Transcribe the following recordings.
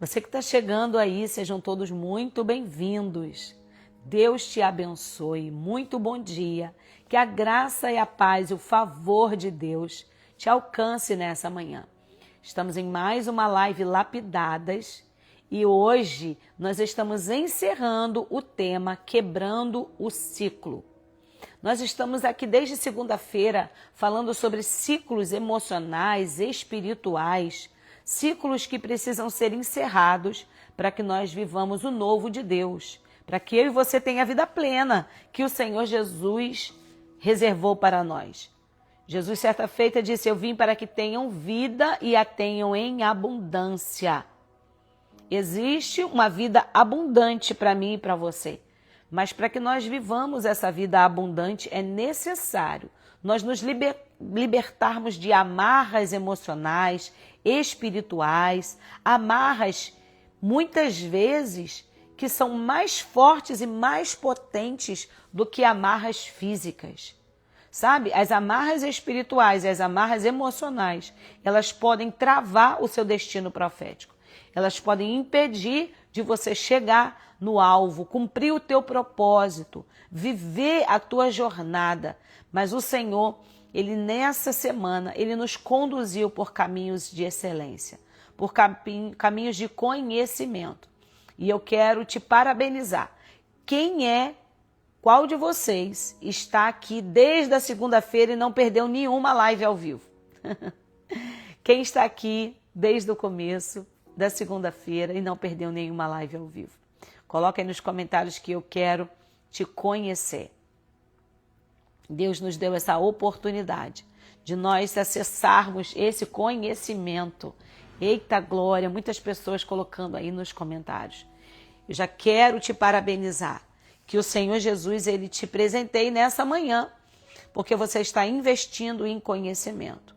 Você que está chegando aí, sejam todos muito bem-vindos. Deus te abençoe, muito bom dia. Que a graça e a paz e o favor de Deus te alcance nessa manhã. Estamos em mais uma live Lapidadas e hoje nós estamos encerrando o tema Quebrando o Ciclo. Nós estamos aqui desde segunda-feira falando sobre ciclos emocionais, espirituais, ciclos que precisam ser encerrados para que nós vivamos o novo de Deus, para que eu e você tenha a vida plena que o Senhor Jesus reservou para nós. Jesus, certa feita, disse: eu vim para que tenham vida e a tenham em abundância. Existe uma vida abundante para mim e para você. Mas para que nós vivamos essa vida abundante, é necessário nós nos libertarmos de amarras emocionais, espirituais, amarras, muitas vezes, que são mais fortes e mais potentes do que amarras físicas. Sabe? As amarras espirituais e as amarras emocionais, elas podem travar o seu destino profético. Elas podem impedir de você chegar no alvo, cumprir o teu propósito, viver a tua jornada. Mas o Senhor, Ele nessa semana, Ele nos conduziu por caminhos de excelência, por caminhos de conhecimento. E eu quero te parabenizar. Qual de vocês está aqui desde a segunda-feira e não perdeu nenhuma live ao vivo? Quem está aqui desde o começo da segunda-feira e não perdeu nenhuma live ao vivo? Coloca aí nos comentários que eu quero te conhecer. Deus nos deu essa oportunidade de nós acessarmos esse conhecimento. Eita glória, muitas pessoas colocando aí nos comentários. Eu já quero te parabenizar. Que o Senhor Jesus, Ele te presenteie nessa manhã, porque você está investindo em conhecimento.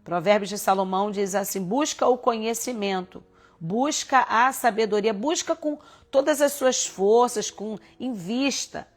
Provérbios de Salomão diz assim: busca o conhecimento, busca a sabedoria, busca com todas as suas forças, invista.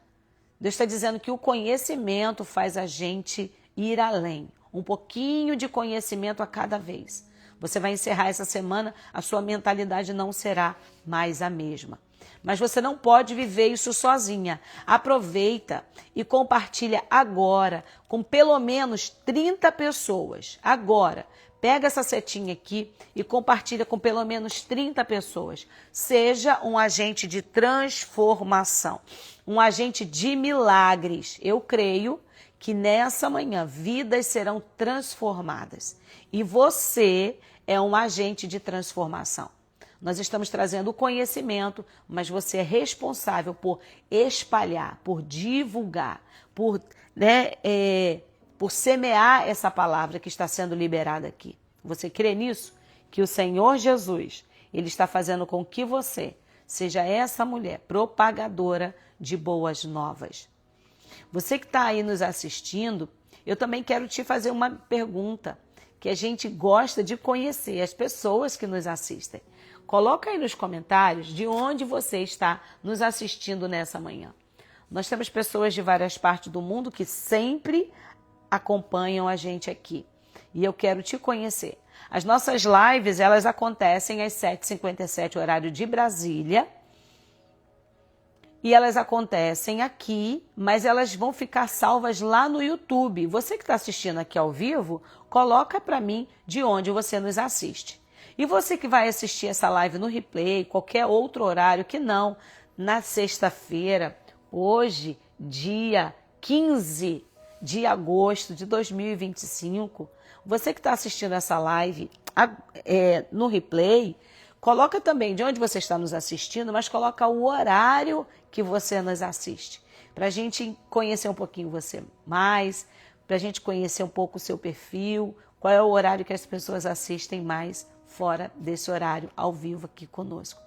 Deus está dizendo que o conhecimento faz a gente ir além. Um pouquinho de conhecimento a cada vez. Você vai encerrar essa semana, a sua mentalidade não será mais a mesma. Mas você não pode viver isso sozinha. Aproveita e compartilha agora com pelo menos 30 pessoas. Agora, pega essa setinha aqui e compartilha com pelo menos 30 pessoas. Seja um agente de transformação, um agente de milagres. Eu creio que nessa manhã vidas serão transformadas. E você é um agente de transformação. Nós estamos trazendo o conhecimento, mas você é responsável por espalhar, por divulgar, por semear essa palavra que está sendo liberada aqui. Você crê nisso? Que o Senhor Jesus, Ele está fazendo com que você seja essa mulher propagadora de boas novas. Você que está aí nos assistindo, eu também quero te fazer uma pergunta que a gente gosta de conhecer, as pessoas que nos assistem. Coloca aí nos comentários de onde você está nos assistindo nessa manhã. Nós temos pessoas de várias partes do mundo que sempre acompanham a gente aqui. E eu quero te conhecer. As nossas lives, elas acontecem às 7h57, horário de Brasília. E elas acontecem aqui, mas elas vão ficar salvas lá no YouTube. Você que está assistindo aqui ao vivo, coloca para mim de onde você nos assiste. E você que vai assistir essa live no replay, qualquer outro horário que não, na sexta-feira, hoje, dia 15 de agosto de 2025, você que está assistindo essa live no replay, coloca também de onde você está nos assistindo, mas coloca o horário que você nos assiste, para a gente conhecer um pouquinho você mais, para a gente conhecer um pouco o seu perfil, qual é o horário que as pessoas assistem mais fora desse horário ao vivo aqui conosco.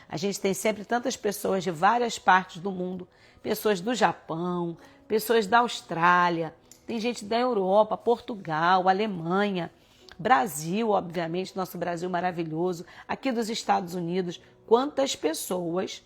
A gente tem sempre tantas pessoas de várias partes do mundo, pessoas do Japão, pessoas da Austrália, tem gente da Europa, Portugal, Alemanha, Brasil, obviamente, nosso Brasil maravilhoso, aqui dos Estados Unidos. Quantas pessoas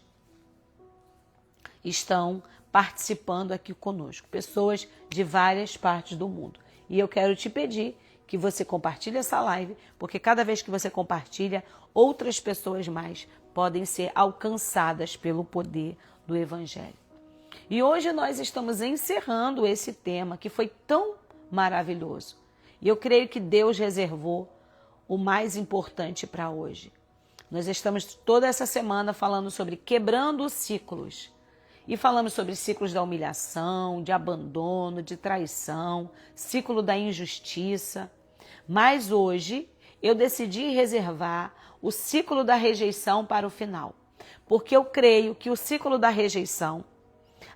estão participando aqui conosco? Pessoas de várias partes do mundo. E eu quero te pedir que você compartilhe essa live, porque cada vez que você compartilha, outras pessoas mais podem ser alcançadas pelo poder do Evangelho. E hoje nós estamos encerrando esse tema que foi tão maravilhoso. E eu creio que Deus reservou o mais importante para hoje. Nós estamos toda essa semana falando sobre quebrando ciclos. E falamos sobre ciclos da humilhação, de abandono, de traição, ciclo da injustiça. Mas hoje eu decidi reservar o ciclo da rejeição para o final. Porque eu creio que o ciclo da rejeição,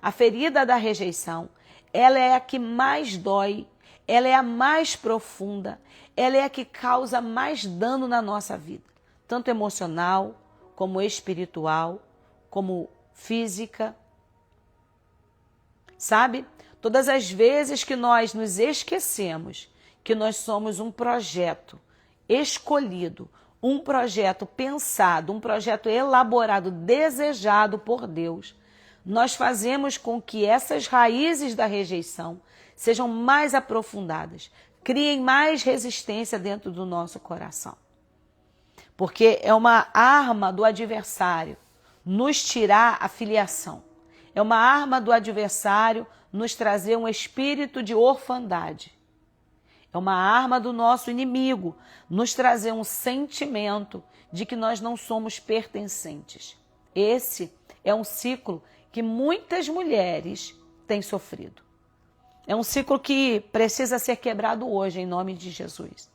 a ferida da rejeição, ela é a que mais dói, ela é a mais profunda, ela é a que causa mais dano na nossa vida. Tanto emocional, como espiritual, como física. Sabe? Todas as vezes que nós nos esquecemos que nós somos um projeto escolhido, um projeto pensado, um projeto elaborado, desejado por Deus, nós fazemos com que essas raízes da rejeição sejam mais aprofundadas, criem mais resistência dentro do nosso coração. Porque é uma arma do adversário nos tirar a filiação. É uma arma do adversário nos trazer um espírito de orfandade. É uma arma do nosso inimigo nos trazer um sentimento de que nós não somos pertencentes. Esse é um ciclo que muitas mulheres têm sofrido. É um ciclo que precisa ser quebrado hoje, em nome de Jesus.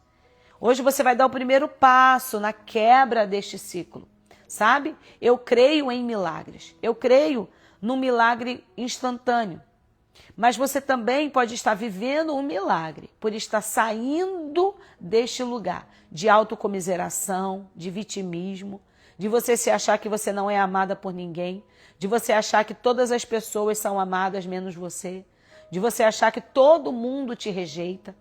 Hoje você vai dar o primeiro passo na quebra deste ciclo, sabe? Eu creio em milagres, eu creio num milagre instantâneo. Mas você também pode estar vivendo um milagre por estar saindo deste lugar de autocomiseração, de vitimismo, de você se achar que você não é amada por ninguém, de você achar que todas as pessoas são amadas menos você, de você achar que todo mundo te rejeita.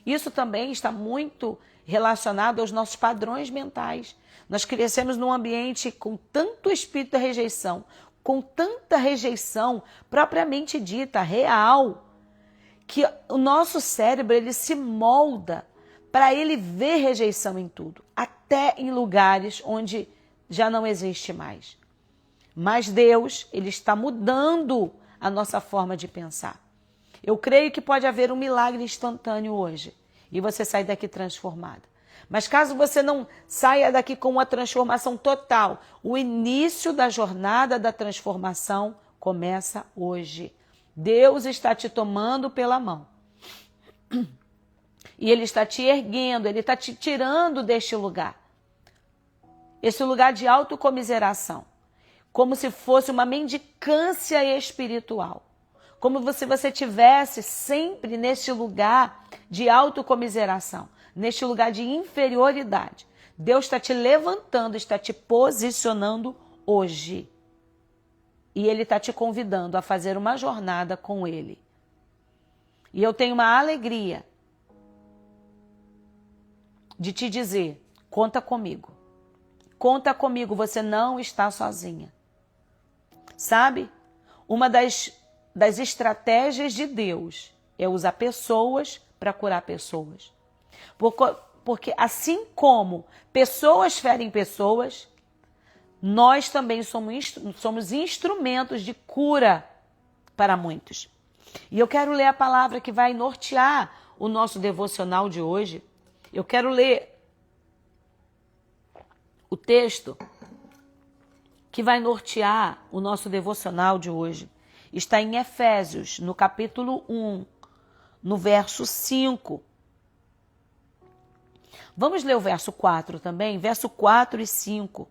Isso também está muito relacionado aos nossos padrões mentais. Nós crescemos num ambiente com tanto espírito de rejeição, com tanta rejeição propriamente dita, real, que o nosso cérebro ele se molda para ele ver rejeição em tudo, até em lugares onde já não existe mais. Mas Deus, ele está mudando a nossa forma de pensar. Eu creio que pode haver um milagre instantâneo hoje e você sair daqui transformada. Mas caso você não saia daqui com uma transformação total, o início da jornada da transformação começa hoje. Deus está te tomando pela mão. E Ele está te erguendo, Ele está te tirando deste lugar. Esse lugar de autocomiseração. Como se fosse uma mendicância espiritual. Como se você estivesse sempre neste lugar de autocomiseração, neste lugar de inferioridade. Deus está te levantando, está te posicionando hoje. E Ele está te convidando a fazer uma jornada com Ele. E eu tenho uma alegria de te dizer, conta comigo. Conta comigo, você não está sozinha. Sabe? Uma das estratégias de Deus é usar pessoas para curar pessoas. Porque assim como pessoas ferem pessoas, nós também somos instrumentos de cura para muitos. E eu quero ler a palavra que vai nortear o nosso devocional de hoje. Eu quero ler o texto que vai nortear o nosso devocional de hoje. Está em Efésios, no capítulo 1, no verso 5. Vamos ler o verso 4 também? Verso 4 e 5.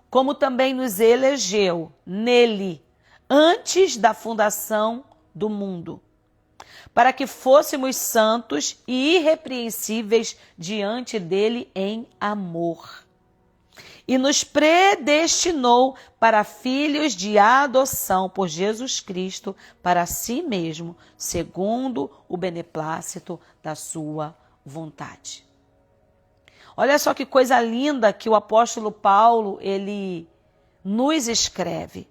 Como também nos elegeu nele, antes da fundação do mundo, para que fôssemos santos e irrepreensíveis diante dele em amor. E nos predestinou para filhos de adoção por Jesus Cristo para si mesmo, segundo o beneplácito da sua vontade. Olha só que coisa linda que o apóstolo Paulo, ele nos escreve.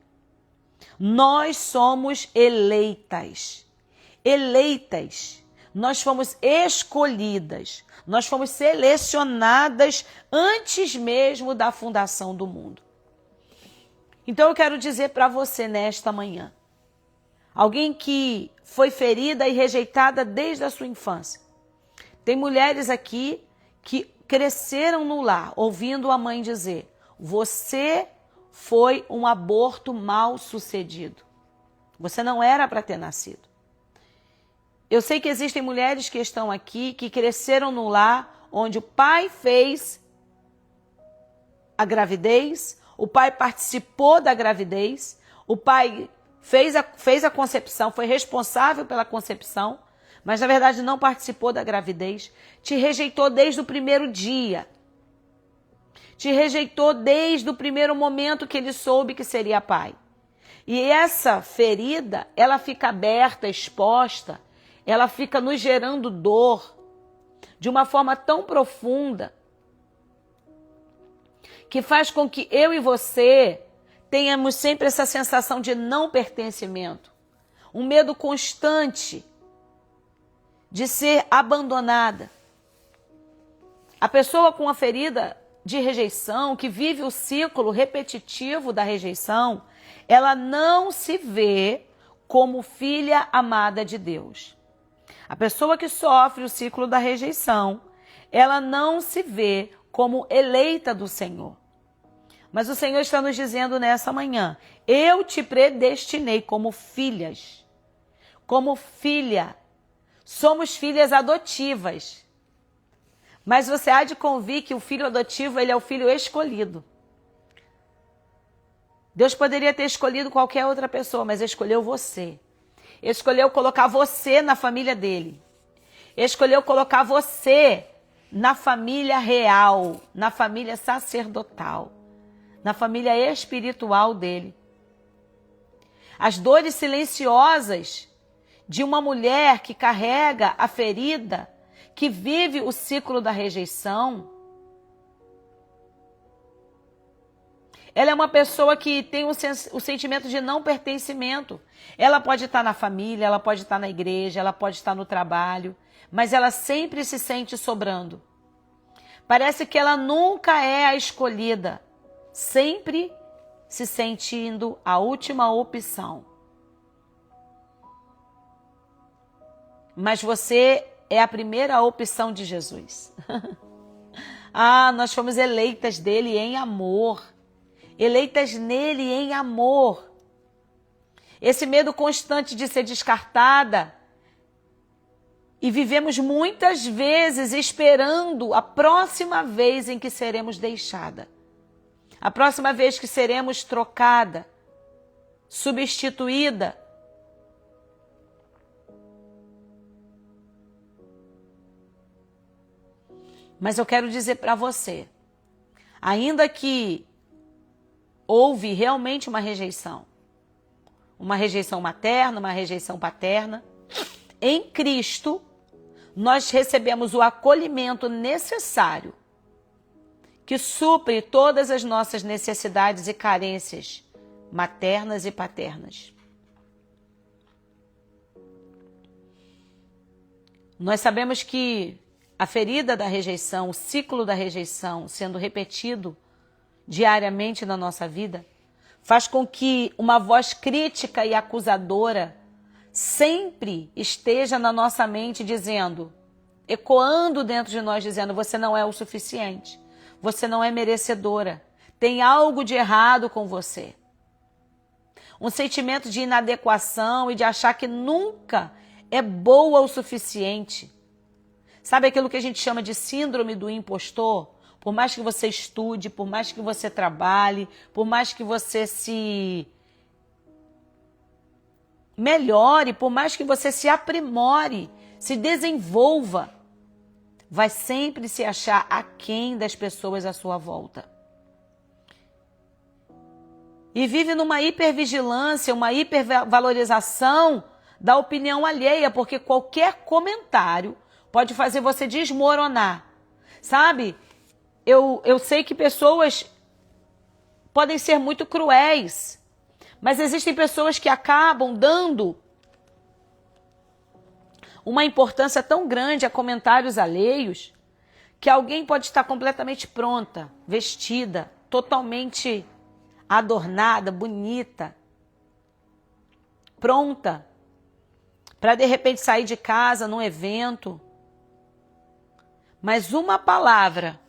Nós somos eleitas. Eleitas. Nós fomos escolhidas, nós fomos selecionadas antes mesmo da fundação do mundo. Então eu quero dizer para você nesta manhã, alguém que foi ferida e rejeitada desde a sua infância. Tem mulheres aqui que cresceram no lar ouvindo a mãe dizer: você foi um aborto mal sucedido. Você não era para ter nascido. Eu sei que existem mulheres que estão aqui que cresceram no lar onde o pai fez a gravidez, o pai participou da gravidez, o pai fez a concepção, foi responsável pela concepção, mas na verdade não participou da gravidez, te rejeitou desde o primeiro dia. Te rejeitou desde o primeiro momento que ele soube que seria pai. E essa ferida, ela fica aberta, exposta, ela fica nos gerando dor de uma forma tão profunda que faz com que eu e você tenhamos sempre essa sensação de não pertencimento, um medo constante de ser abandonada. A pessoa com a ferida de rejeição, que vive o ciclo repetitivo da rejeição, ela não se vê como filha amada de Deus. A pessoa que sofre o ciclo da rejeição, ela não se vê como eleita do Senhor. Mas o Senhor está nos dizendo nessa manhã: eu te predestinei como filhas, como filha. Somos filhas adotivas. Mas você há de convir que o filho adotivo, ele é o filho escolhido. Deus poderia ter escolhido qualquer outra pessoa, mas escolheu você. Escolheu colocar você na família dele. Escolheu colocar você na família real, na família sacerdotal, na família espiritual dele. As dores silenciosas de uma mulher que carrega a ferida, que vive o ciclo da rejeição. Ela é uma pessoa que tem o sentimento de não pertencimento. Ela pode estar na família, ela pode estar na igreja, ela pode estar no trabalho, mas ela sempre se sente sobrando. Parece que ela nunca é a escolhida, sempre se sentindo a última opção. Mas você é a primeira opção de Jesus. Nós fomos eleitas dele em amor. Eleitas nele em amor. Esse medo constante de ser descartada. E vivemos muitas vezes esperando a próxima vez em que seremos deixada. A próxima vez que seremos trocada, substituída. Mas eu quero dizer para você, ainda que houve realmente uma rejeição materna, uma rejeição paterna, em Cristo nós recebemos o acolhimento necessário que supre todas as nossas necessidades e carências maternas e paternas. Nós sabemos que a ferida da rejeição, o ciclo da rejeição sendo repetido diariamente na nossa vida, faz com que uma voz crítica e acusadora sempre esteja na nossa mente dizendo, ecoando dentro de nós, dizendo: você não é o suficiente, você não é merecedora, tem algo de errado com você. Um sentimento de inadequação e de achar que nunca é boa o suficiente. Sabe aquilo que a gente chama de síndrome do impostor? Por mais que você estude, por mais que você trabalhe, por mais que você se melhore, por mais que você se aprimore, se desenvolva, vai sempre se achar aquém das pessoas à sua volta. E vive numa hipervigilância, uma hipervalorização da opinião alheia, porque qualquer comentário pode fazer você desmoronar. Sabe? Eu sei que pessoas podem ser muito cruéis, mas existem pessoas que acabam dando uma importância tão grande a comentários alheios que alguém pode estar completamente pronta, vestida, totalmente adornada, bonita, pronta para de repente sair de casa num evento. Mas uma palavra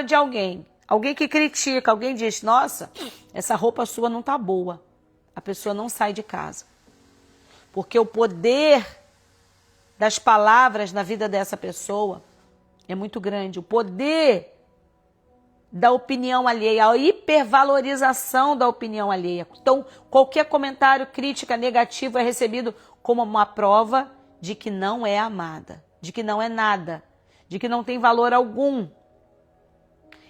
de alguém que critica, alguém diz, nossa, essa roupa sua não tá boa. A pessoa não sai de casa. Porque o poder das palavras na vida dessa pessoa é muito grande. O poder da opinião alheia, a hipervalorização da opinião alheia. Então, qualquer comentário, crítica, negativo é recebido como uma prova de que não é amada, de que não é nada, de que não tem valor algum.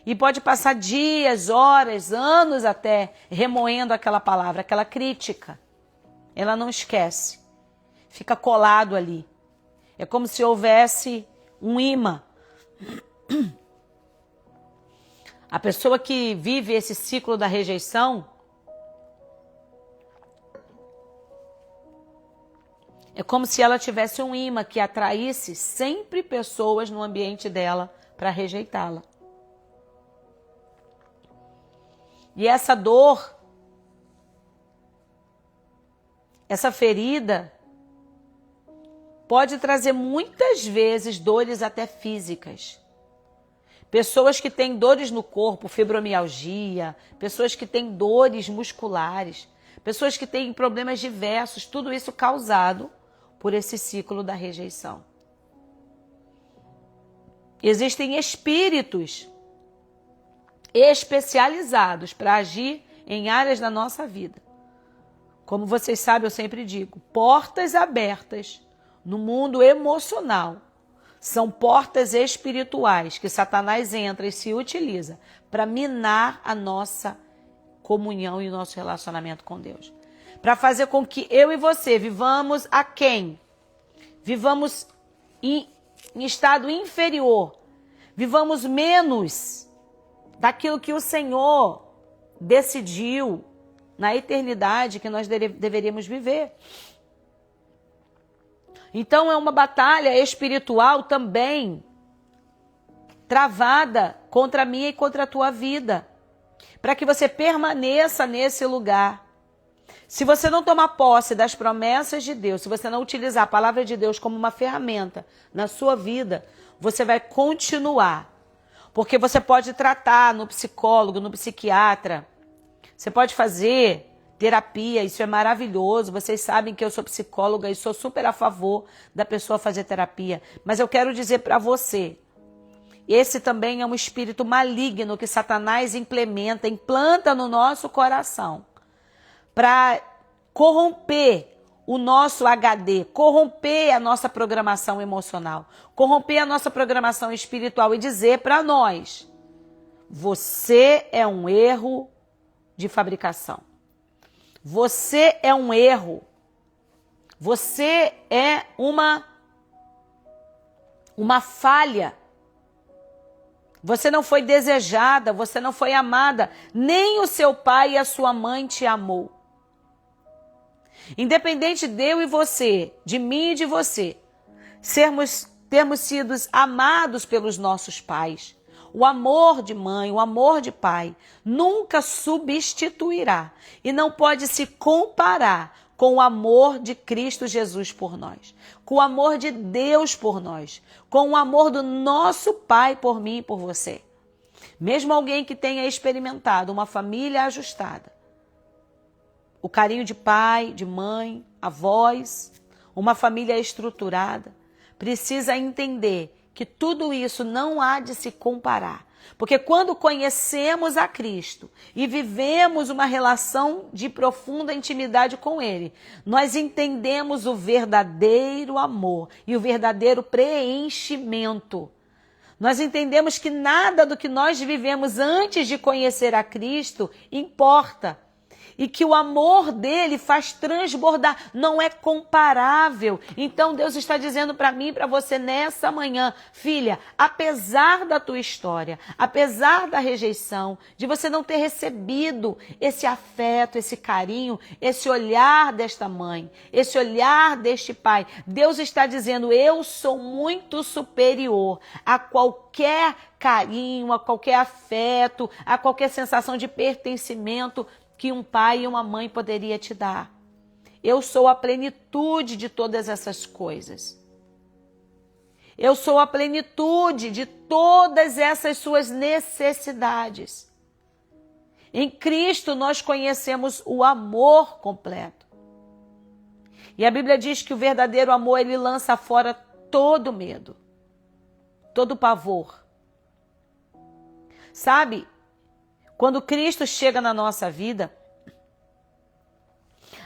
E pode passar dias, horas, anos até remoendo aquela palavra, aquela crítica. Ela não esquece, fica colado ali. É como se houvesse um imã. A pessoa que vive esse ciclo da rejeição é como se ela tivesse um imã que atraísse sempre pessoas no ambiente dela para rejeitá-la. E essa dor, essa ferida, pode trazer muitas vezes dores até físicas. Pessoas que têm dores no corpo, fibromialgia, pessoas que têm dores musculares, pessoas que têm problemas diversos, tudo isso causado por esse ciclo da rejeição. Existem espíritos especializados para agir em áreas da nossa vida. Como vocês sabem, eu sempre digo, portas abertas no mundo emocional são portas espirituais que Satanás entra e se utiliza para minar a nossa comunhão e o nosso relacionamento com Deus. Para fazer com que eu e você vivamos aquém, vivamos em estado inferior, vivamos menos daquilo que o Senhor decidiu na eternidade que nós deveríamos viver. Então é uma batalha espiritual também travada contra a minha e contra a tua vida, para que você permaneça nesse lugar. Se você não tomar posse das promessas de Deus, se você não utilizar a palavra de Deus como uma ferramenta na sua vida, você vai continuar. Porque você pode tratar no psicólogo, no psiquiatra, você pode fazer terapia, isso é maravilhoso. Vocês sabem que eu sou psicóloga e sou super a favor da pessoa fazer terapia. Mas eu quero dizer para você, esse também é um espírito maligno que Satanás implanta no nosso coração para corromper o nosso HD, corromper a nossa programação emocional, corromper a nossa programação espiritual e dizer para nós, você é um erro de fabricação. Você é um erro. Você é uma falha. Você não foi desejada, você não foi amada. Nem o seu pai e a sua mãe te amou. Independente de eu e você, de mim e de você, termos sido amados pelos nossos pais, o amor de mãe, o amor de pai, nunca substituirá e não pode se comparar com o amor de Cristo Jesus por nós, com o amor de Deus por nós, com o amor do nosso Pai por mim e por você. Mesmo alguém que tenha experimentado uma família ajustada, o carinho de pai, de mãe, avós, uma família estruturada, precisa entender que tudo isso não há de se comparar. Porque quando conhecemos a Cristo e vivemos uma relação de profunda intimidade com Ele, nós entendemos o verdadeiro amor e o verdadeiro preenchimento. Nós entendemos que nada do que nós vivemos antes de conhecer a Cristo importa. e que o amor dele faz transbordar, não é comparável. Então Deus está dizendo para mim e para você nessa manhã, filha, apesar da tua história, apesar da rejeição, de você não ter recebido esse afeto, esse carinho, esse olhar desta mãe, esse olhar deste pai, Deus está dizendo, eu sou muito superior a qualquer carinho, a qualquer afeto, a qualquer sensação de pertencimento que um pai e uma mãe poderia te dar. Eu sou a plenitude de todas essas coisas. Eu sou a plenitude de todas essas suas necessidades. Em Cristo nós conhecemos o amor completo. E a Bíblia diz que o verdadeiro amor, ele lança fora todo medo, todo pavor. Sabe? Quando Cristo chega na nossa vida,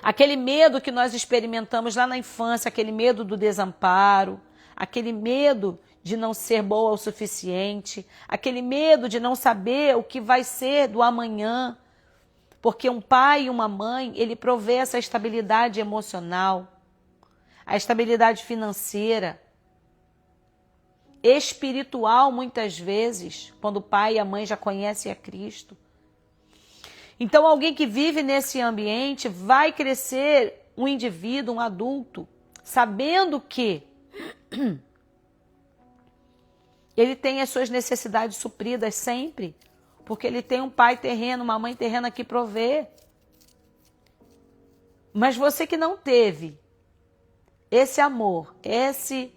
aquele medo que nós experimentamos lá na infância, aquele medo do desamparo, aquele medo de não ser boa o suficiente, aquele medo de não saber o que vai ser do amanhã, porque um pai e uma mãe, ele provê essa estabilidade emocional, a estabilidade financeira, espiritual muitas vezes, quando o pai e a mãe já conhecem a Cristo. Então, alguém que vive nesse ambiente vai crescer um indivíduo, um adulto, sabendo que ele tem as suas necessidades supridas sempre, porque ele tem um pai terreno, uma mãe terrena que provê. Mas você que não teve esse amor, esse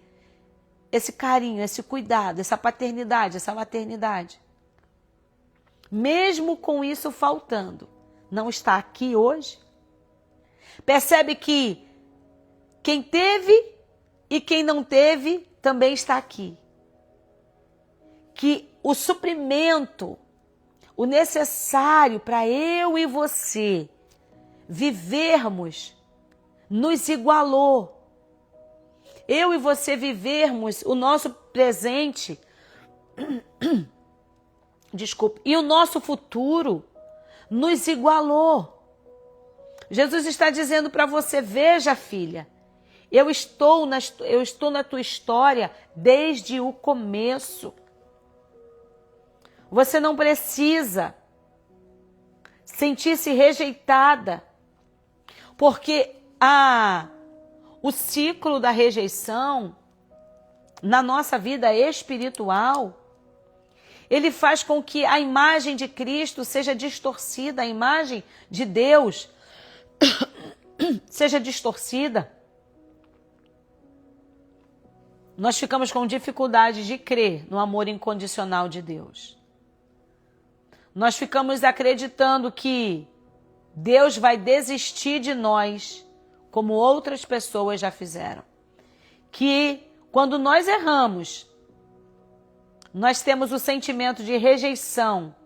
carinho, esse cuidado, essa paternidade, essa maternidade, mesmo com isso faltando, não está aqui hoje? Percebe que quem teve e quem não teve também está aqui. Que o suprimento, o necessário para eu e você vivermos, nos igualou. Eu e você vivermos o nosso presente, desculpe, e o nosso futuro nos igualou. Jesus está dizendo para você, veja, filha, eu estou na tua história desde o começo. Você não precisa sentir-se rejeitada, porque o ciclo da rejeição na nossa vida espiritual, ele faz com que a imagem de Cristo seja distorcida, a imagem de Deus seja distorcida. Nós ficamos com dificuldade de crer no amor incondicional de Deus. Nós ficamos acreditando que Deus vai desistir de nós, como outras pessoas já fizeram. Que quando nós erramos, nós temos o sentimento de rejeição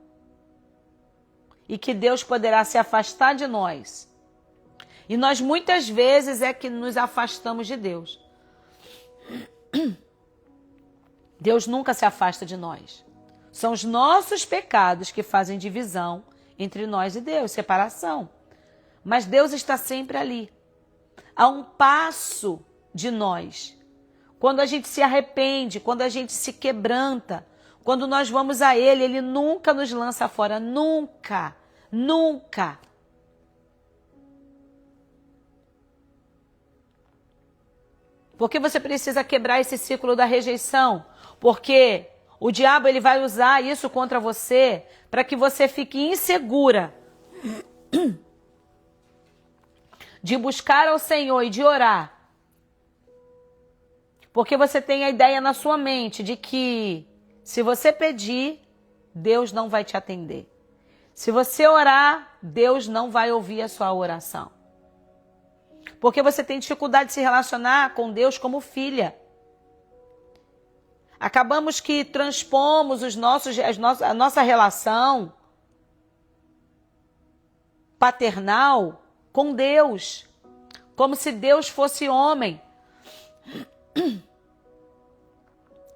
e que Deus poderá se afastar de nós. E nós muitas vezes é que nos afastamos de Deus. Deus nunca se afasta de nós. São os nossos pecados que fazem divisão entre nós e Deus, separação. Mas Deus está sempre ali, a um passo de nós. Quando a gente se arrepende, quando a gente se quebranta, quando nós vamos a Ele, Ele nunca nos lança fora, nunca, nunca. Porque você precisa quebrar esse ciclo da rejeição, porque o diabo ele vai usar isso contra você para que você fique insegura de buscar ao Senhor e de orar. Porque você tem a ideia na sua mente de que se você pedir, Deus não vai te atender. Se você orar, Deus não vai ouvir a sua oração. Porque você tem dificuldade de se relacionar com Deus como filha. Acabamos que transpomos a nossa relação paternal com Deus, como se Deus fosse homem.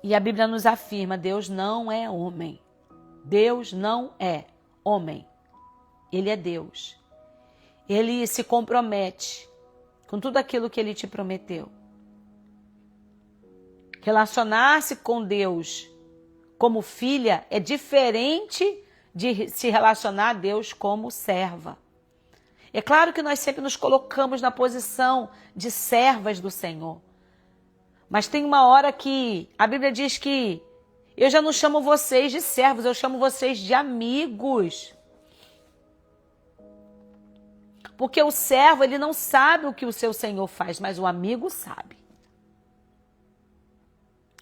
E a Bíblia nos afirma, Deus não é homem. Deus não é homem. Ele é Deus. ele se compromete com tudo aquilo que ele te prometeu. Relacionar-se com Deus como filha é diferente de se relacionar a Deus como serva. É claro que nós sempre nos colocamos na posição de servas do Senhor. Mas tem uma hora que a Bíblia diz que eu já não chamo vocês de servos, eu chamo vocês de amigos. Porque o servo, ele não sabe o que o seu Senhor faz, mas o amigo sabe.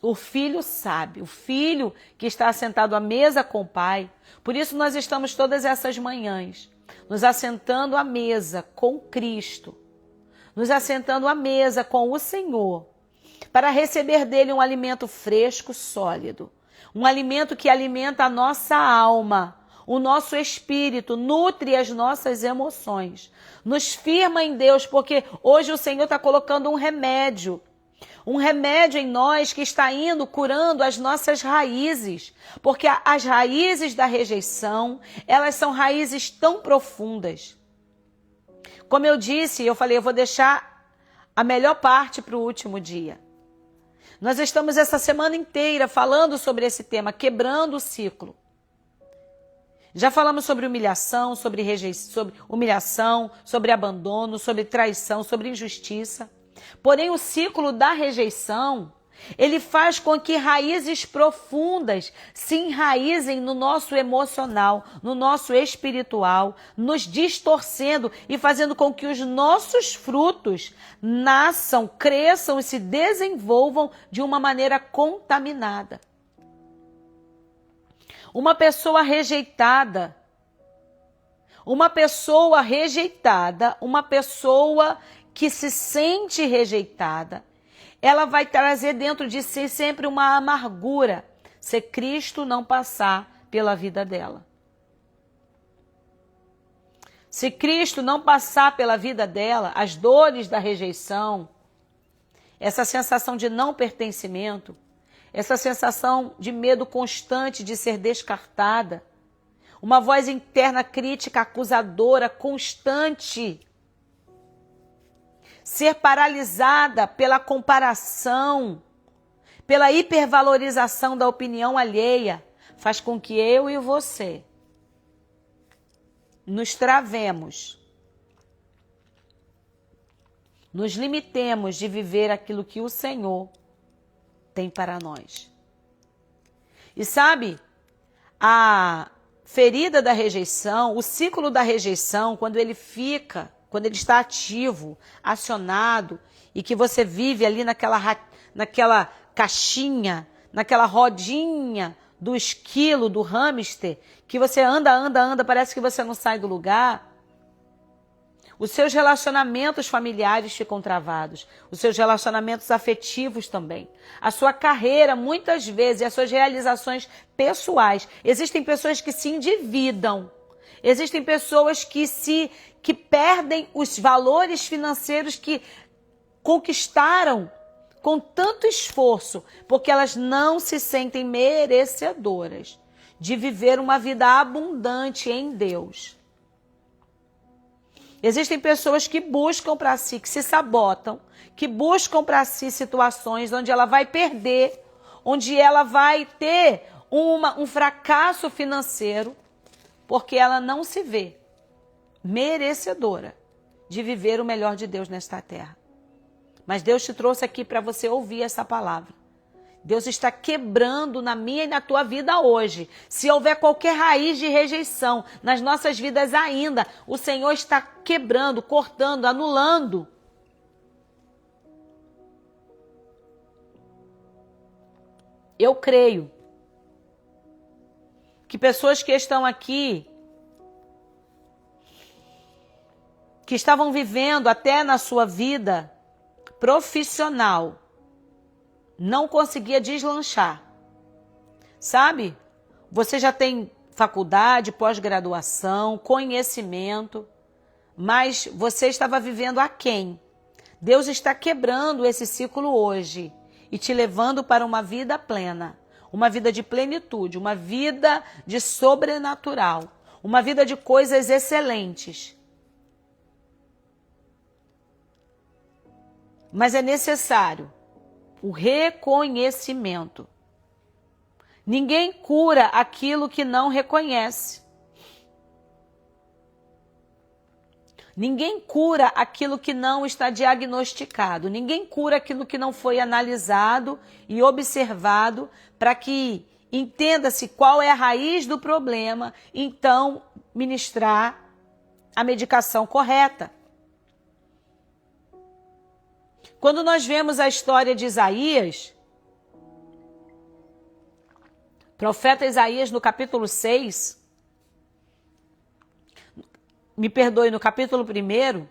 O filho sabe, o filho que está sentado à mesa com o pai. Por isso nós estamos todas essas manhãs nos assentando à mesa com Cristo, nos assentando à mesa com o Senhor, para receber dele um alimento fresco, sólido, um alimento que alimenta a nossa alma, o nosso espírito, nutre as nossas emoções, nos firma em Deus, porque hoje o Senhor está colocando um remédio em nós que está indo curando as nossas raízes, porque as raízes da rejeição, elas são raízes tão profundas. Como eu disse, eu falei, eu vou deixar a melhor parte para o último dia. Nós estamos essa semana inteira falando sobre esse tema, quebrando o ciclo. Já falamos sobre humilhação, sobre humilhação, sobre abandono, sobre traição, sobre injustiça. Porém, o ciclo da rejeição, ele faz com que raízes profundas se enraizem no nosso emocional, no nosso espiritual, nos distorcendo e fazendo com que os nossos frutos nasçam, cresçam e se desenvolvam de uma maneira contaminada. Uma pessoa rejeitada, uma pessoa que se sente rejeitada, ela vai trazer dentro de si sempre uma amargura, se Cristo não passar pela vida dela. Se Cristo não passar pela vida dela, as dores da rejeição, essa sensação de não pertencimento, essa sensação de medo constante de ser descartada, uma voz interna crítica, acusadora, constante, ser paralisada pela comparação, pela hipervalorização da opinião alheia, faz com que eu e você nos travemos, nos limitemos de viver aquilo que o Senhor tem para nós. E sabe, a ferida da rejeição, o ciclo da rejeição, quando ele está ativo, acionado, e que você vive ali naquela caixinha, naquela rodinha do esquilo, do hamster, que você anda, parece que você não sai do lugar. Os seus relacionamentos familiares ficam travados, os seus relacionamentos afetivos também. A sua carreira, muitas vezes, e as suas realizações pessoais. Existem pessoas que se endividam, existem pessoas que perdem os valores financeiros que conquistaram com tanto esforço, porque elas não se sentem merecedoras de viver uma vida abundante em Deus. Existem pessoas que buscam para si, que se sabotam, que buscam para si situações onde ela vai perder, onde ela vai ter um fracasso financeiro, porque ela não se vê merecedora de viver o melhor de Deus nesta terra. Mas Deus te trouxe aqui para você ouvir essa palavra. Deus está quebrando na minha e na tua vida hoje. Se houver qualquer raiz de rejeição nas nossas vidas ainda, o Senhor está quebrando, cortando, anulando. Eu creio que pessoas que estão aqui, que estavam vivendo até na sua vida profissional, não conseguia deslanchar. Sabe? Você já tem faculdade, pós-graduação, conhecimento, mas você estava vivendo aquém. Deus está quebrando esse ciclo hoje e te levando para uma vida plena, uma vida de plenitude, uma vida de sobrenatural, uma vida de coisas excelentes. Mas é necessário o reconhecimento. Ninguém cura aquilo que não reconhece. Ninguém cura aquilo que não está diagnosticado. Ninguém cura aquilo que não foi analisado e observado para que entenda-se qual é a raiz do problema, então ministrar a medicação correta. Quando nós vemos a história de Isaías, profeta Isaías no capítulo 6, me perdoe, no capítulo 1,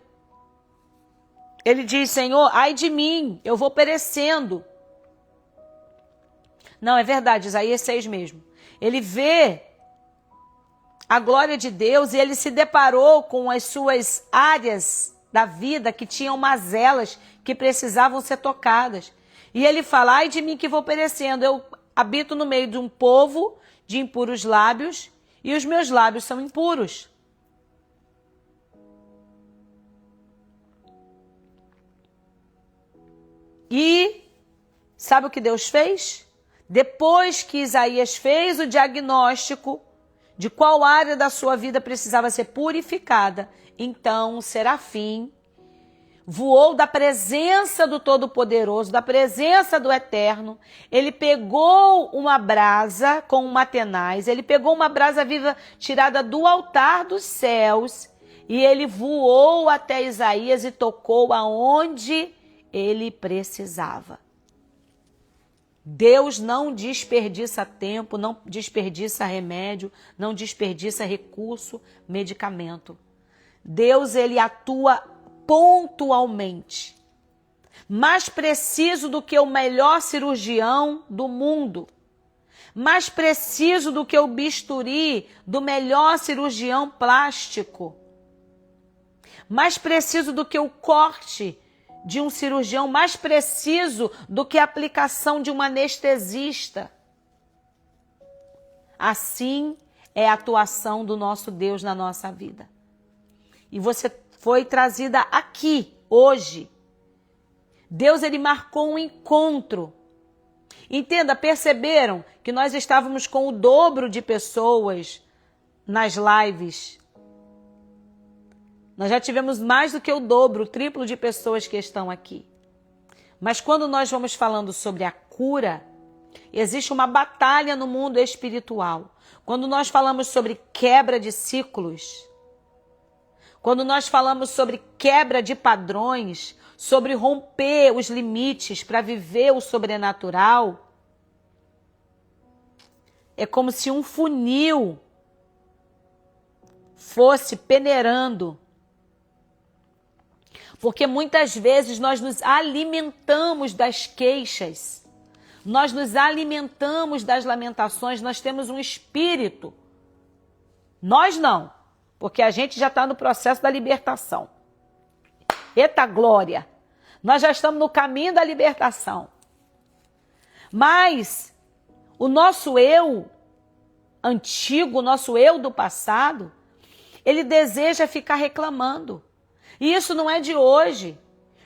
ele diz, Senhor, ai de mim, eu vou perecendo. Não, é verdade, Isaías 6 mesmo. Ele vê a glória de Deus e ele se deparou com as suas áreas da vida que tinham mazelas que precisavam ser tocadas. E ele fala, ai de mim que vou perecendo, eu habito no meio de um povo de impuros lábios e os meus lábios são impuros. E sabe o que Deus fez? Depois que Isaías fez o diagnóstico de qual área da sua vida precisava ser purificada, então o serafim voou da presença do Todo-Poderoso, da presença do Eterno. Ele pegou uma brasa com uma tenaz, ele pegou uma brasa viva tirada do altar dos céus e ele voou até Isaías e tocou aonde ele precisava. Deus não desperdiça tempo, não desperdiça remédio, não desperdiça recurso, medicamento. Deus, ele atua pontualmente. Mais preciso do que o melhor cirurgião do mundo. Mais preciso do que o bisturi do melhor cirurgião plástico. Mais preciso do que o corte de um cirurgião, mais preciso do que a aplicação de um anestesista. Assim é a atuação do nosso Deus na nossa vida. E você foi trazida aqui, hoje. Deus, ele marcou um encontro. Entenda, perceberam que nós estávamos com o dobro de pessoas nas lives. Nós já tivemos mais do que o dobro, o triplo de pessoas que estão aqui. Mas quando nós vamos falando sobre a cura, existe uma batalha no mundo espiritual. Quando nós falamos sobre quebra de ciclos, quando nós falamos sobre quebra de padrões, sobre romper os limites para viver o sobrenatural, é como se um funil fosse peneirando. Porque muitas vezes nós nos alimentamos das queixas, nós nos alimentamos das lamentações, nós temos um espírito. Nós não, porque a gente já está no processo da libertação. Eita glória! Nós já estamos no caminho da libertação. Mas o nosso eu antigo, o nosso eu do passado, ele deseja ficar reclamando. E isso não é de hoje.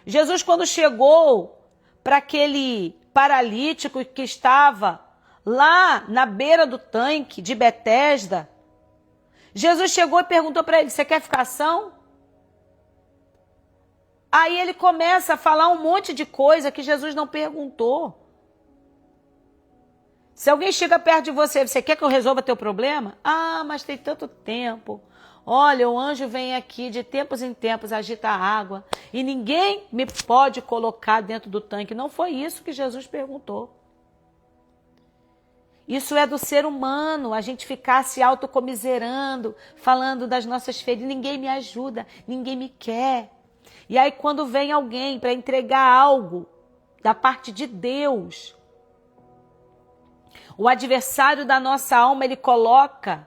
Jesus, quando chegou para aquele paralítico que estava lá na beira do tanque de Betesda, Jesus chegou e perguntou para ele, você quer ficar são? Aí ele começa a falar um monte de coisa que Jesus não perguntou. Se alguém chega perto de você, você quer que eu resolva teu problema? Ah, mas tem tanto tempo. Olha, o anjo vem aqui de tempos em tempos, agita a água e ninguém me pode colocar dentro do tanque. Não foi isso que Jesus perguntou. Isso é do ser humano, a gente ficar se autocomiserando, falando das nossas feridas. Ninguém me ajuda, ninguém me quer. E aí quando vem alguém para entregar algo da parte de Deus, o adversário da nossa alma, ele coloca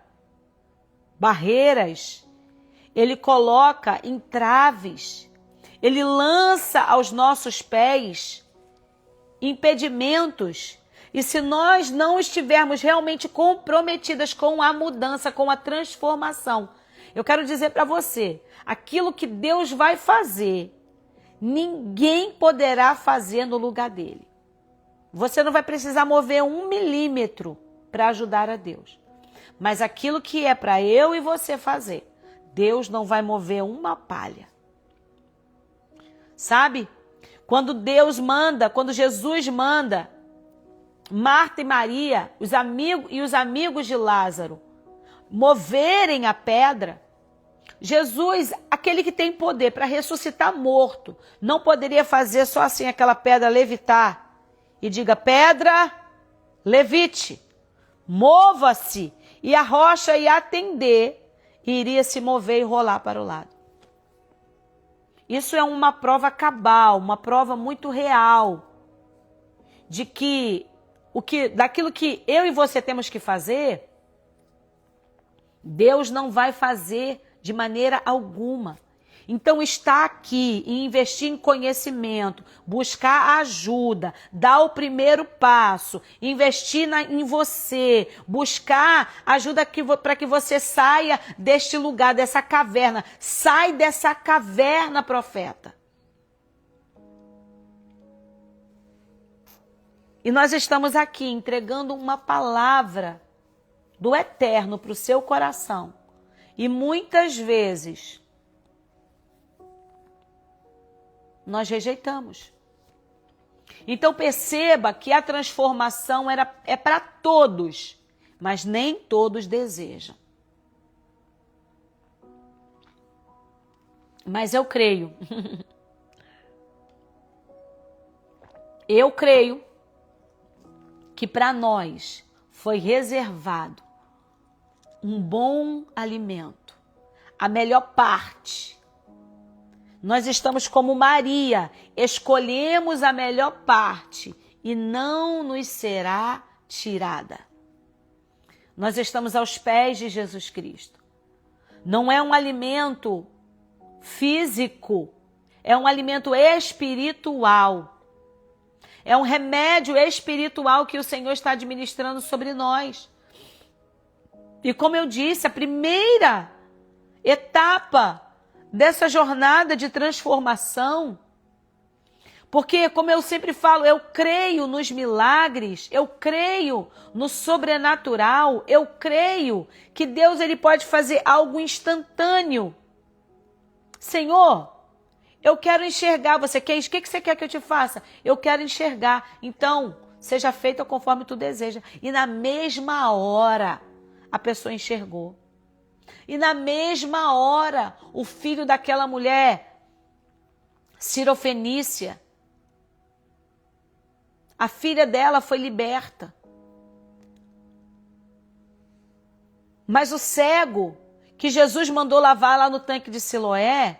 barreiras, ele coloca entraves, ele lança aos nossos pés impedimentos. E se nós não estivermos realmente comprometidas com a mudança, com a transformação, eu quero dizer para você, aquilo que Deus vai fazer ninguém poderá fazer no lugar dele. Você não vai precisar mover 1 milímetro para ajudar a Deus. Mas aquilo que é para eu e você fazer, Deus não vai mover uma palha. Sabe? Quando Deus manda, quando Jesus manda Marta e Maria, os amigos de Lázaro, moverem a pedra, Jesus, aquele que tem poder para ressuscitar morto, não poderia fazer só assim aquela pedra levitar e diga: pedra, levite, mova-se, e a rocha ia atender e iria se mover e rolar para o lado. Isso é uma prova cabal, uma prova muito real de que daquilo que eu e você temos que fazer, Deus não vai fazer de maneira alguma. Então, estar aqui e investir em conhecimento, buscar ajuda, dar o primeiro passo, investir em você, buscar ajuda para que você saia deste lugar, dessa caverna. Sai dessa caverna, profeta. E nós estamos aqui entregando uma palavra do eterno para o seu coração. E muitas vezes nós rejeitamos. Então perceba que a transformação é para todos, mas nem todos desejam. Mas eu creio. Eu creio que para nós foi reservado um bom alimento, a melhor parte. Nós estamos como Maria, escolhemos a melhor parte e não nos será tirada. Nós estamos aos pés de Jesus Cristo. Não é um alimento físico, é um alimento espiritual. É um remédio espiritual que o Senhor está administrando sobre nós. E como eu disse, a primeira etapa dessa jornada de transformação, porque, como eu sempre falo, eu creio nos milagres, eu creio no sobrenatural, eu creio que Deus ele pode fazer algo instantâneo. Senhor, eu quero enxergar, você quer isso? O que você quer que eu te faça? Eu quero enxergar. Então, seja feito conforme tu deseja. E na mesma hora, a pessoa enxergou. E na mesma hora, o filho daquela mulher, Sirofenícia, a filha dela foi liberta. Mas o cego, que Jesus mandou lavar lá no tanque de Siloé,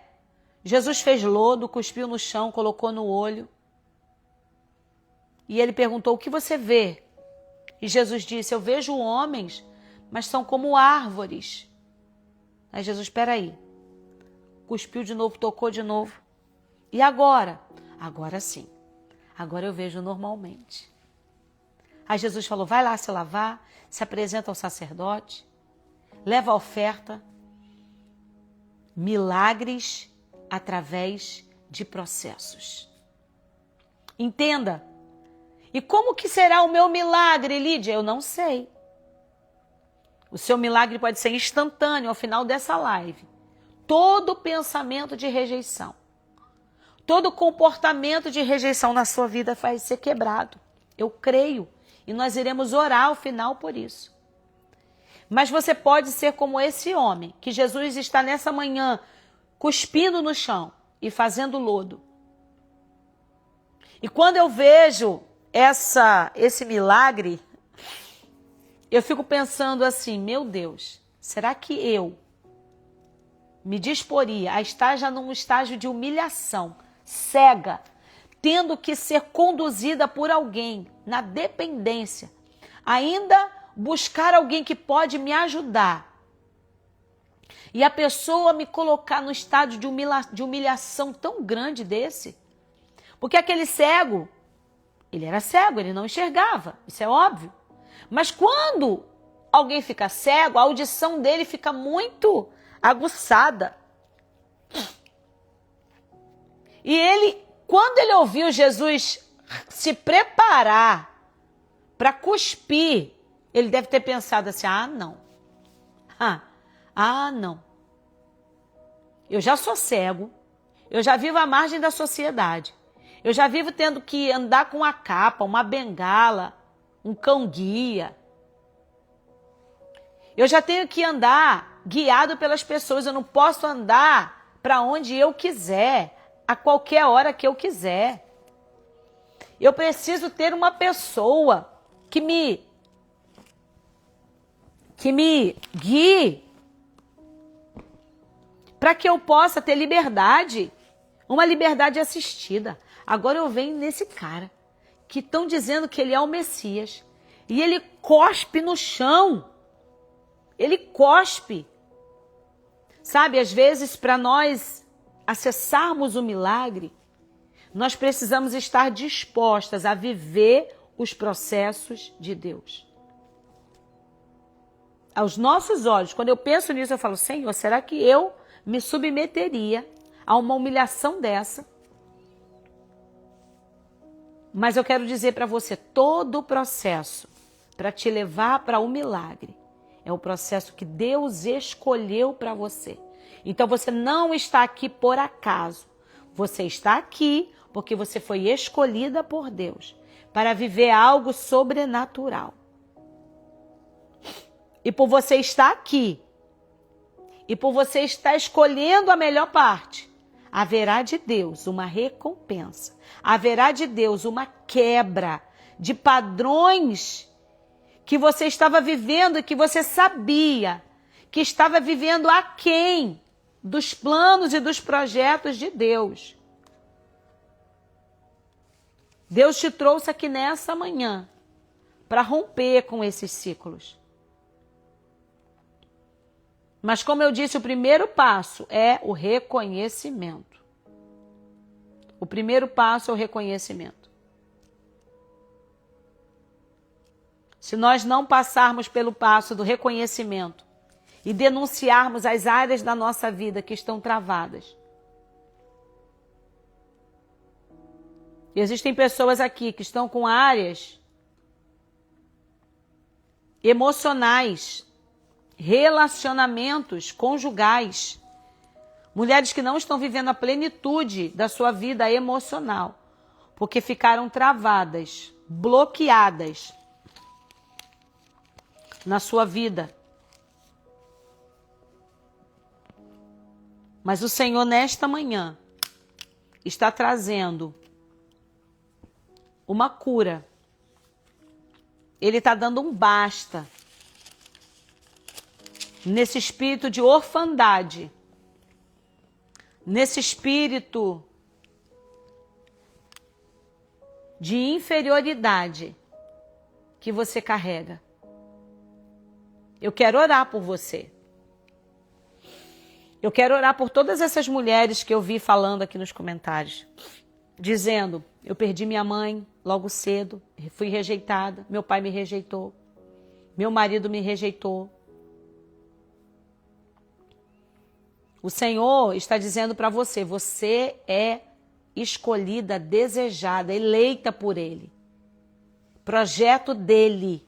Jesus fez lodo, cuspiu no chão, colocou no olho. E ele perguntou: o que você vê? E Jesus disse: eu vejo homens, mas são como árvores. Aí Jesus: espera aí. Cuspiu de novo, tocou de novo. E agora? Agora sim. Agora eu vejo normalmente. Aí Jesus falou: vai lá se lavar, se apresenta ao sacerdote, leva a oferta. Milagres através de processos. Entenda. E como que será o meu milagre, Lídia? Eu não sei. O seu milagre pode ser instantâneo ao final dessa live. Todo pensamento de rejeição, todo comportamento de rejeição na sua vida vai ser quebrado. Eu creio. E nós iremos orar ao final por isso. Mas você pode ser como esse homem, que Jesus está nessa manhã cuspindo no chão e fazendo lodo. E quando eu vejo esse milagre, eu fico pensando assim: meu Deus, será que eu me disporia a estar já num estágio de humilhação, cega, tendo que ser conduzida por alguém, na dependência, ainda buscar alguém que pode me ajudar, e a pessoa me colocar no estágio de humilhação tão grande desse? Porque aquele cego, ele era cego, ele não enxergava, isso é óbvio. Mas quando alguém fica cego, a audição dele fica muito aguçada. E ele, quando ele ouviu Jesus se preparar para cuspir, ele deve ter pensado assim, não. Não. Eu já sou cego, eu já vivo à margem da sociedade, eu já vivo tendo que andar com uma capa, uma bengala, um cão-guia. Eu já tenho que andar guiado pelas pessoas, eu não posso andar para onde eu quiser, a qualquer hora que eu quiser. Eu preciso ter uma pessoa que me guie para que eu possa ter liberdade, uma liberdade assistida. Agora eu venho nesse cara que estão dizendo que ele é o Messias e ele cospe no chão. Ele cospe. Sabe, às vezes para nós acessarmos o milagre, nós precisamos estar dispostas a viver os processos de Deus. Aos nossos olhos, quando eu penso nisso, eu falo, Senhor, será que eu me submeteria a uma humilhação dessa? Mas eu quero dizer para você, todo o processo para te levar para o milagre é o processo que Deus escolheu para você. Então você não está aqui por acaso. Você está aqui porque você foi escolhida por Deus para viver algo sobrenatural. E por você estar aqui, e por você estar escolhendo a melhor parte, haverá de Deus uma recompensa. Haverá de Deus uma quebra de padrões que você estava vivendo e que você sabia que estava vivendo aquém dos planos e dos projetos de Deus. Deus te trouxe aqui nessa manhã para romper com esses ciclos. Mas como eu disse, o primeiro passo é o reconhecimento. O primeiro passo é o reconhecimento. Se nós não passarmos pelo passo do reconhecimento e denunciarmos as áreas da nossa vida que estão travadas. Existem pessoas aqui que estão com áreas emocionais, relacionamentos conjugais, mulheres que não estão vivendo a plenitude da sua vida emocional, porque ficaram travadas, bloqueadas na sua vida. Mas o Senhor, nesta manhã, está trazendo uma cura. Ele está dando um basta nesse espírito de orfandade, nesse espírito de inferioridade que você carrega. Eu quero orar por você. Eu quero orar por todas essas mulheres que eu vi falando aqui nos comentários, dizendo, eu perdi minha mãe logo cedo, fui rejeitada, meu pai me rejeitou, meu marido me rejeitou. O Senhor está dizendo para você, você é escolhida, desejada, eleita por Ele. Projeto dEle.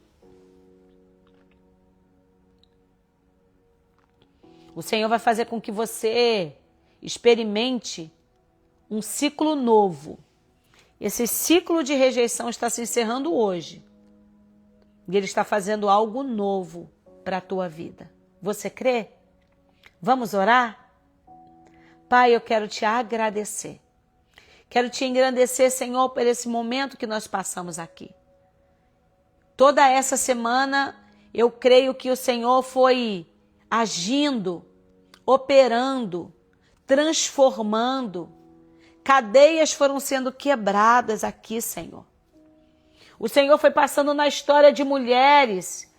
O Senhor vai fazer com que você experimente um ciclo novo. Esse ciclo de rejeição está se encerrando hoje. E Ele está fazendo algo novo para a tua vida. Você crê? Vamos orar? Pai, eu quero te agradecer. Quero te engrandecer, Senhor, por esse momento que nós passamos aqui. Toda essa semana, eu creio que o Senhor foi agindo, operando, transformando. Cadeias foram sendo quebradas aqui, Senhor. O Senhor foi passando na história de mulheres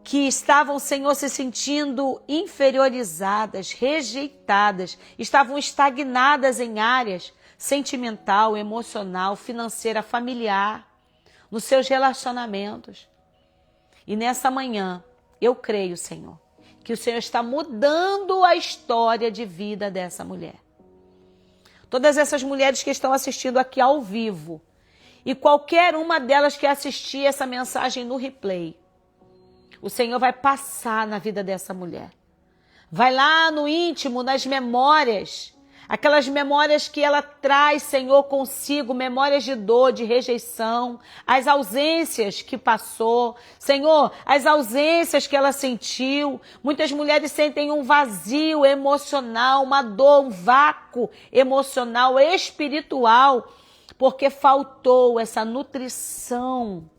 que estavam, Senhor, se sentindo inferiorizadas, rejeitadas, estavam estagnadas em áreas sentimental, emocional, financeira, familiar, nos seus relacionamentos. E nessa manhã, eu creio, Senhor, que o Senhor está mudando a história de vida dessa mulher. todas essas mulheres que estão assistindo aqui ao vivo, e qualquer uma delas que assistir essa mensagem no replay, o Senhor vai passar na vida dessa mulher. Vai lá no íntimo, nas memórias, aquelas memórias que ela traz, Senhor, consigo, memórias de dor, de rejeição, as ausências que passou, Senhor, as ausências que ela sentiu. Muitas mulheres sentem um vazio emocional, uma dor, um vácuo emocional, espiritual, porque faltou essa nutrição,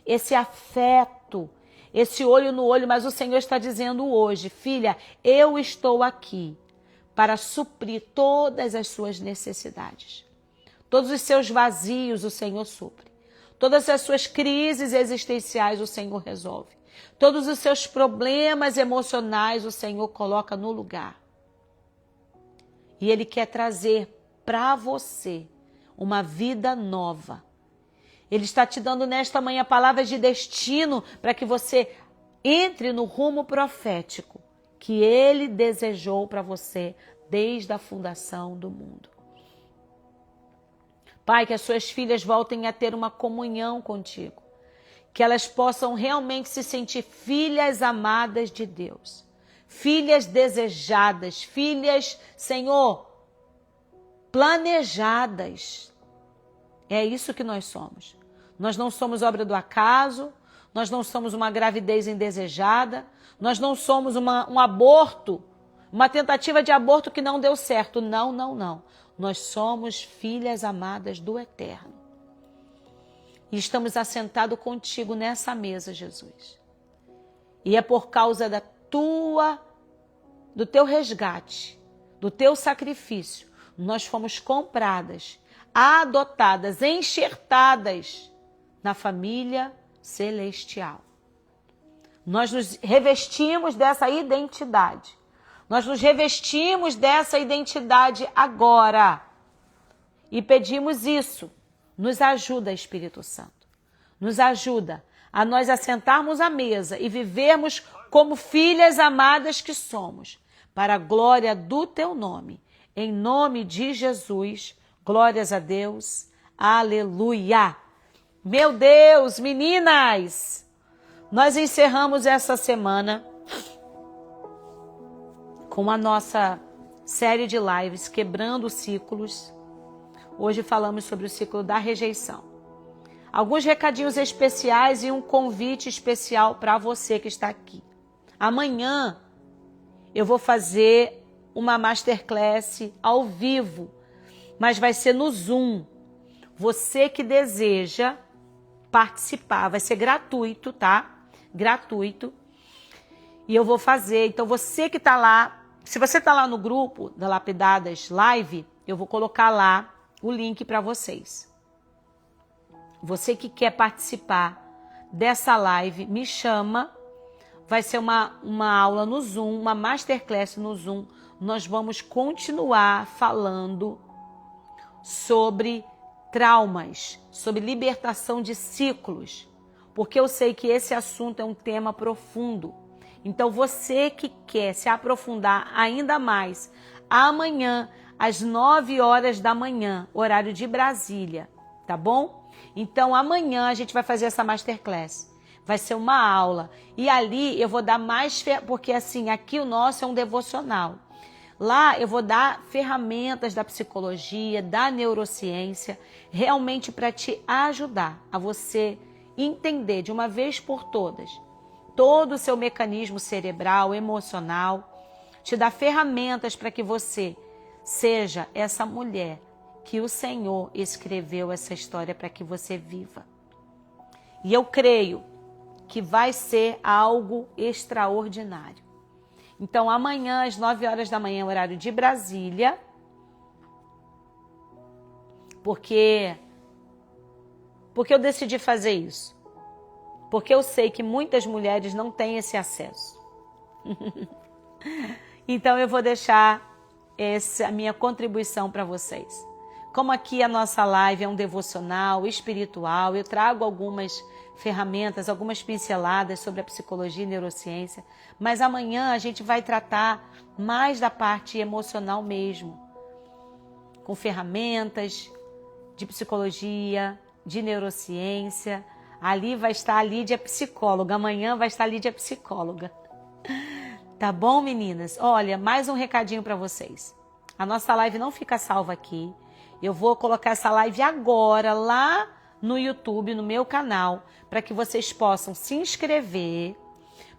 esse afeto, esse olho no olho. Mas o Senhor está dizendo hoje, filha, eu estou aqui para suprir todas as suas necessidades. Todos os seus vazios o Senhor supre. Todas as suas crises existenciais o Senhor resolve. Todos os seus problemas emocionais o Senhor coloca no lugar. E Ele quer trazer para você uma vida nova. Ele está te dando nesta manhã palavras de destino para que você entre no rumo profético que Ele desejou para você desde a fundação do mundo. Pai, que as suas filhas voltem a ter uma comunhão contigo, que elas possam realmente se sentir filhas amadas de Deus, filhas desejadas, filhas, Senhor, planejadas. É isso que nós somos. Nós não somos obra do acaso, nós não somos uma gravidez indesejada, nós não somos um aborto, uma tentativa de aborto que não deu certo. Não, não, não. Nós somos filhas amadas do Eterno. E estamos assentados contigo nessa mesa, Jesus. E é por causa do teu resgate, do teu sacrifício, nós fomos compradas, adotadas, enxertadas na família celestial. Nós nos revestimos dessa identidade. Nós nos revestimos dessa identidade agora. E pedimos isso. Nos ajuda, Espírito Santo. Nos ajuda a nós assentarmos à mesa e vivermos como filhas amadas que somos, para a glória do teu nome. Em nome de Jesus, glórias a Deus. Aleluia. Meu Deus, meninas, nós encerramos essa semana com a nossa série de lives Quebrando Ciclos. Hoje falamos sobre o ciclo da rejeição. Alguns recadinhos especiais e um convite especial para você que está aqui. Amanhã eu vou fazer uma masterclass ao vivo, mas vai ser no Zoom. Você que deseja participar, vai ser gratuito, tá? Gratuito. E eu vou fazer. Então você que está lá, se você está lá no grupo da Lapidadas Live, eu vou colocar lá o link para vocês. Você que quer participar dessa live, me chama. Vai ser uma aula no Zoom, uma masterclass no Zoom. Nós vamos continuar falando sobre traumas, sobre libertação de ciclos, porque eu sei que esse assunto é um tema profundo. Então você que quer se aprofundar ainda mais, amanhã, às 9 horas da manhã, horário de Brasília, tá bom? Então amanhã a gente vai fazer essa masterclass. Vai ser uma aula. E ali eu vou dar mais, porque assim, aqui o nosso é um devocional. Lá eu vou dar ferramentas da psicologia, da neurociência, realmente para te ajudar a você entender de uma vez por todas todo o seu mecanismo cerebral, emocional, te dar ferramentas para que você seja essa mulher que o Senhor escreveu essa história para que você viva. E eu creio que vai ser algo extraordinário. Então, amanhã, às 9 horas da manhã, horário de Brasília, porque eu decidi fazer isso. Porque eu sei que muitas mulheres não têm esse acesso. Então, eu vou deixar essa minha contribuição para vocês. Como aqui a nossa live é um devocional espiritual, eu trago algumas ferramentas, algumas pinceladas sobre a psicologia e neurociência, mas amanhã a gente vai tratar mais da parte emocional mesmo. com ferramentas de psicologia, de neurociência. Ali vai estar a Lídia psicóloga, amanhã vai estar a Lídia psicóloga. Tá bom, meninas? Olha, mais um recadinho para vocês. A nossa live não fica salva aqui. Eu vou colocar essa live agora lá no YouTube, no meu canal, para que vocês possam se inscrever,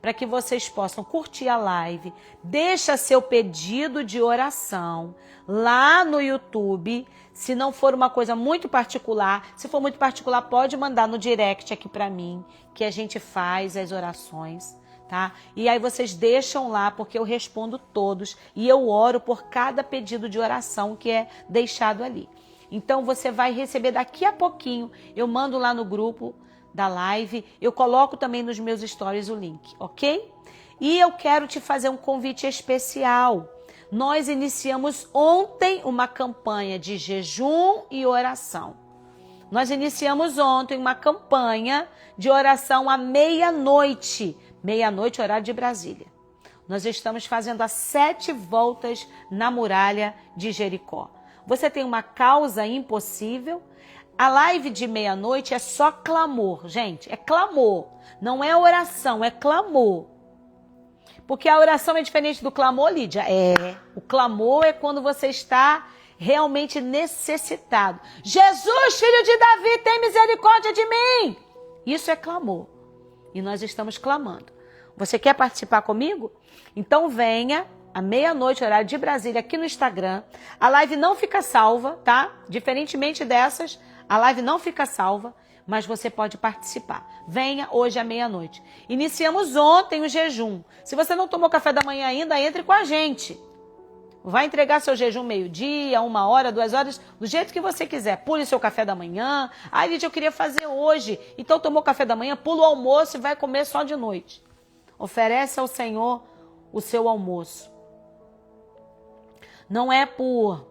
para que vocês possam curtir a live. Deixa seu pedido de oração lá no YouTube. Se não for uma coisa muito particular, se for muito particular, pode mandar no direct aqui para mim, que a gente faz as orações, tá? E aí vocês deixam lá, porque eu respondo todos e eu oro por cada pedido de oração que é deixado ali. Então você vai receber daqui a pouquinho, eu mando lá no grupo da live, eu coloco também nos meus stories o link, ok? E eu quero te fazer um convite especial. Nós iniciamos ontem uma campanha de jejum e oração. Nós iniciamos ontem uma campanha de oração à meia-noite, horário de Brasília. Nós estamos fazendo as 7 voltas na muralha de Jericó. Você tem uma causa impossível? A live de meia-noite é só clamor, gente, é clamor. Não é oração, é clamor. Porque a oração é diferente do clamor, Lídia? O clamor é quando você está realmente necessitado. Jesus, filho de Davi, tem misericórdia de mim. Isso é clamor. E nós estamos clamando. Você quer participar comigo? Então venha à meia-noite, horário de Brasília, aqui no Instagram. A live não fica salva, tá? Diferentemente dessas, a live não fica salva, mas você pode participar. Venha hoje à meia-noite. Iniciamos ontem o jejum. Se você não tomou café da manhã ainda, entre com a gente. Vai entregar seu jejum meio-dia, 1 hora, 2 horas, do jeito que você quiser. Pule seu café da manhã. Ah, Lídia, eu queria fazer hoje. Então tomou café da manhã, pula o almoço e vai comer só de noite. Oferece ao Senhor o seu almoço. Não é por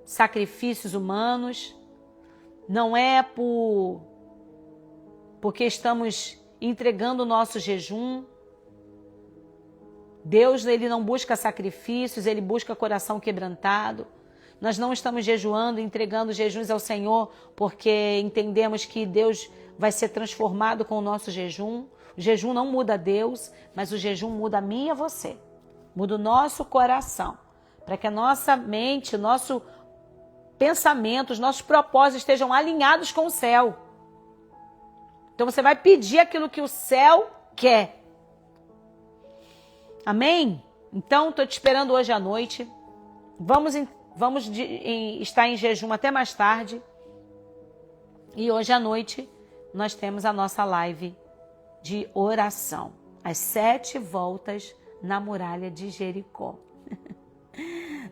sacrifícios humanos, não é porque estamos entregando o nosso jejum. Deus, ele não busca sacrifícios, ele busca coração quebrantado. Nós não estamos jejuando, entregando jejuns ao Senhor, porque entendemos que Deus vai ser transformado com o nosso jejum. O jejum não muda Deus, mas o jejum muda a mim e a você. Muda o nosso coração, para que a nossa mente, o nosso pensamento, os nossos propósitos estejam alinhados com o céu. Então você vai pedir aquilo que o céu quer. Amém? Então, estou te esperando hoje à noite. Vamos estar em jejum até mais tarde. E hoje à noite nós temos a nossa live de oração. As 7 voltas na muralha de Jericó.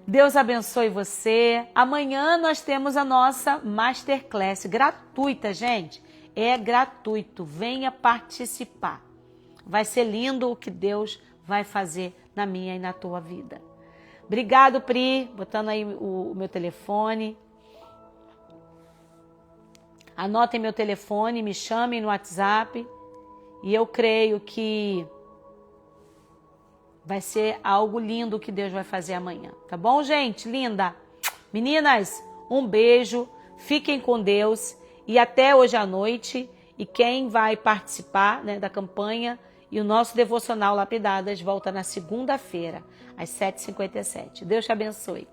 Deus abençoe você. Amanhã nós temos a nossa Masterclass gratuita, gente. É gratuito. Venha participar. Vai ser lindo o que Deus vai fazer na minha e na tua vida. Obrigado, Pri. Botando aí o meu telefone. Anotem meu telefone, me chamem no WhatsApp. E eu creio que vai ser algo lindo que Deus vai fazer amanhã. Tá bom, gente? Linda. Meninas, um beijo. Fiquem com Deus. E até hoje à noite. E quem vai participar, né, da campanha e o nosso devocional Lapidadas volta na segunda-feira, às 7h57. Deus te abençoe.